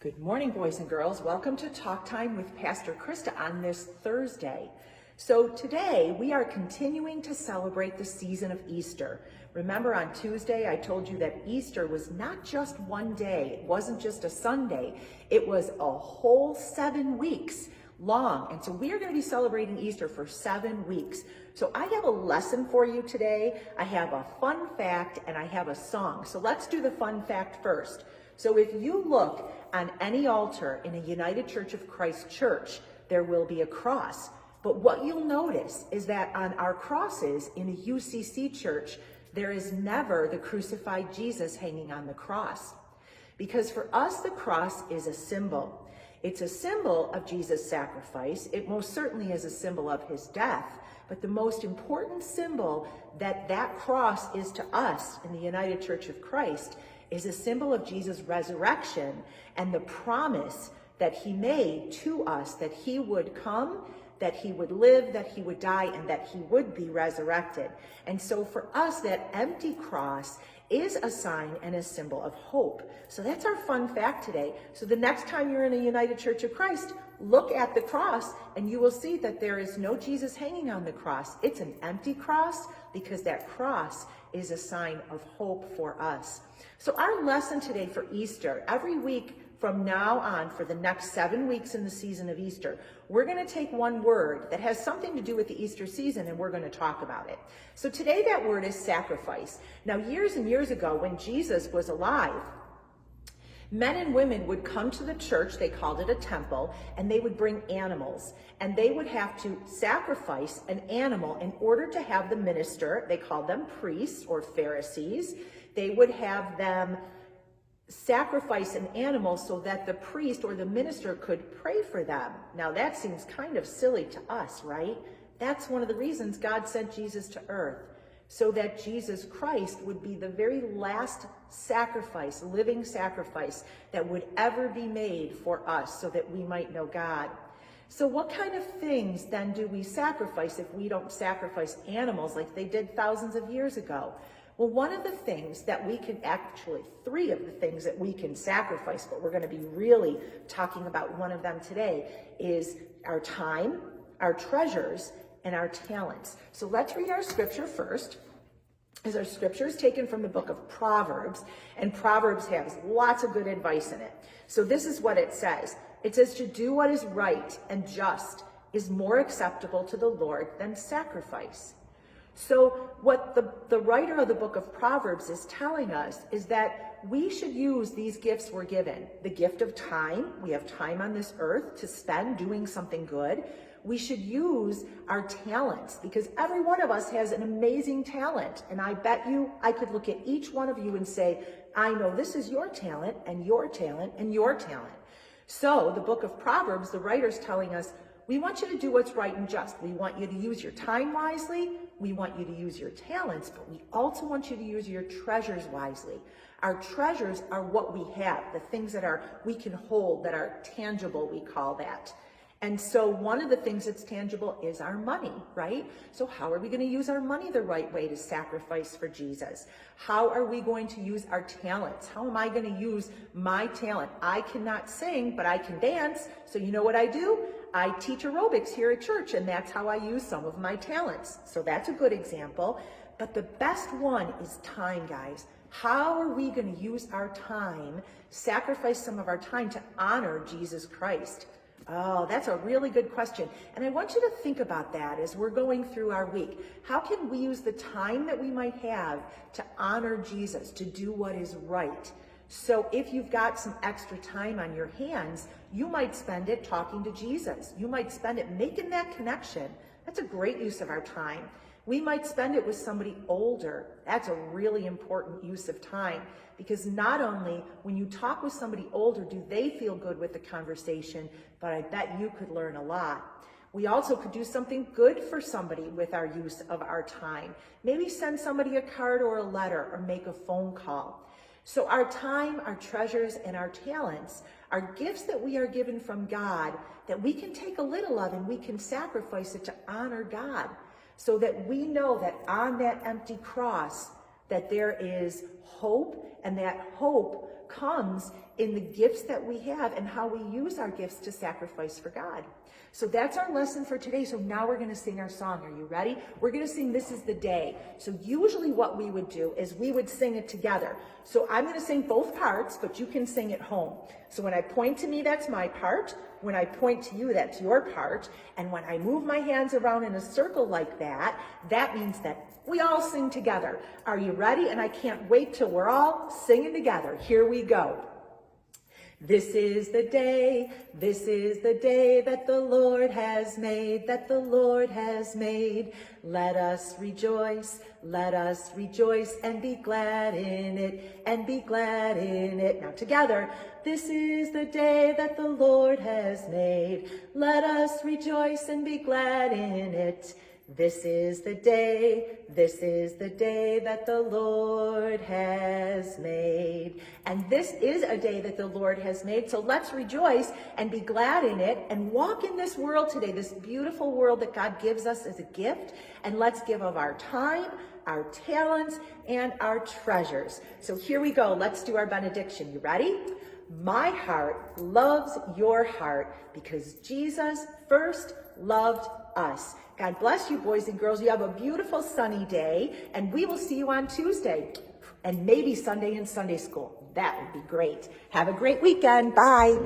Good morning, boys and girls. Welcome to Talk Time with Pastor Krista on this Thursday. So today we are continuing to celebrate the season of Easter. Remember on Tuesday I told you that Easter was not just one day. It wasn't just a Sunday. It was a whole 7 weeks long. And so we are going to be celebrating Easter for 7 weeks. So I have a lesson for you today. I have a fun fact and I have a song. So let's do the fun fact first. So if you look on any altar in a United Church of Christ church, there will be a cross. But what you'll notice is that on our crosses in a UCC church, there is never the crucified Jesus hanging on the cross. Because for us, the cross is a symbol. It's a symbol of Jesus' sacrifice. It most certainly is a symbol of his death. But the most important symbol that cross is to us in the United Church of Christ is a symbol of Jesus' resurrection and the promise that he made to us that he would come, that he would live, that he would die, and that he would be resurrected. And so for us, that empty cross is a sign and a symbol of hope. So that's our fun fact today. So the next time you're in a United Church of Christ, look at the cross and you will see that there is no Jesus hanging on the cross. It's an empty cross because that cross is a sign of hope for us. So our lesson today for Easter, every week from now on for the next 7 weeks in the season of Easter, we're going to take one word that has something to do with the Easter season and we're going to talk about it. So today that word is sacrifice. Now years and years ago when Jesus was alive, men and women would come to the church, they called it a temple, and they would bring animals. And they would have to sacrifice an animal in order to have the minister, they called them priests or Pharisees, they would have them sacrifice an animal so that the priest or the minister could pray for them. Now that seems kind of silly to us, right? That's one of the reasons God sent Jesus to earth, so that Jesus Christ would be the very last sacrifice, living sacrifice that would ever be made for us so that we might know God. So what kind of things then do we sacrifice if we don't sacrifice animals like they did thousands of years ago? Well, one of the things that we can actually, 3 of the things that we can sacrifice, but we're going to be really talking about one of them today, is our time, our treasures, and our talents. So let's read our scripture first, as our scripture is taken from the book of Proverbs, and Proverbs has lots of good advice in it. So this is what it says. It says, to do what is right and just is more acceptable to the Lord than sacrifice. So what the writer of the book of Proverbs is telling us is that we should use these gifts we're given. The gift of time, we have time on this earth to spend doing something good. We should use our talents because every one of us has an amazing talent. And I bet you I could look at each one of you and say, I know this is your talent and your talent and your talent. So the book of Proverbs, the writer's telling us, we want you to do what's right and just. We want you to use your time wisely. We want you to use your talents, but we also want you to use your treasures wisely. Our treasures are what we have, the things that we can hold, that are tangible, we call that. And so one of the things that's tangible is our money, right? So how are we going to use our money the right way to sacrifice for Jesus? How are we going to use our talents? How am I going to use my talent? I cannot sing, but I can dance. So you know what I do? I teach aerobics here at church, and that's how I use some of my talents. So that's a good example. But the best one is time, guys. How are we going to use our time, sacrifice some of our time to honor Jesus Christ? Oh, that's a really good question. And I want you to think about that as we're going through our week. How can we use the time that we might have to honor Jesus, to do what is right? So if you've got some extra time on your hands, you might spend it talking to Jesus. You might spend it making that connection. That's a great use of our time. We might spend it with somebody older. That's a really important use of time because not only when you talk with somebody older do they feel good with the conversation, but I bet you could learn a lot. We also could do something good for somebody with our use of our time. Maybe send somebody a card or a letter or make a phone call. So our time, our treasures, and our talents are gifts that we are given from God that we can take a little of and we can sacrifice it to honor God so that we know that on that empty cross that there is hope, and that hope comes in the gifts that we have and how we use our gifts to sacrifice for God. So that's our lesson for today. So now we're going to sing our song. Are you ready? We're going to sing This Is the Day. So usually what we would do is we would sing it together. So I'm going to sing both parts, but you can sing at home. So when I point to me, that's my part. When I point to you, that's your part. And when I move my hands around in a circle like that, that means that we all sing together. Are you ready? And I can't wait till we're all singing together. Here we go. This is the day that the Lord has made, that the Lord has made. Let us rejoice and be glad in it, and be glad in it. Now together, this is the day that the Lord has made. Let us rejoice and be glad in it. This is the day that the Lord has made. And this is a day that the Lord has made. So let's rejoice and be glad in it and walk in this world today, this beautiful world that God gives us as a gift. And let's give of our time, our talents, and our treasures. So here we go. Let's do our benediction. You ready? My heart loves your heart because Jesus first loved us. God bless you, boys and girls. You have a beautiful sunny day, and we will see you on Tuesday and maybe Sunday in Sunday school. That would be great. Have a great weekend. Bye.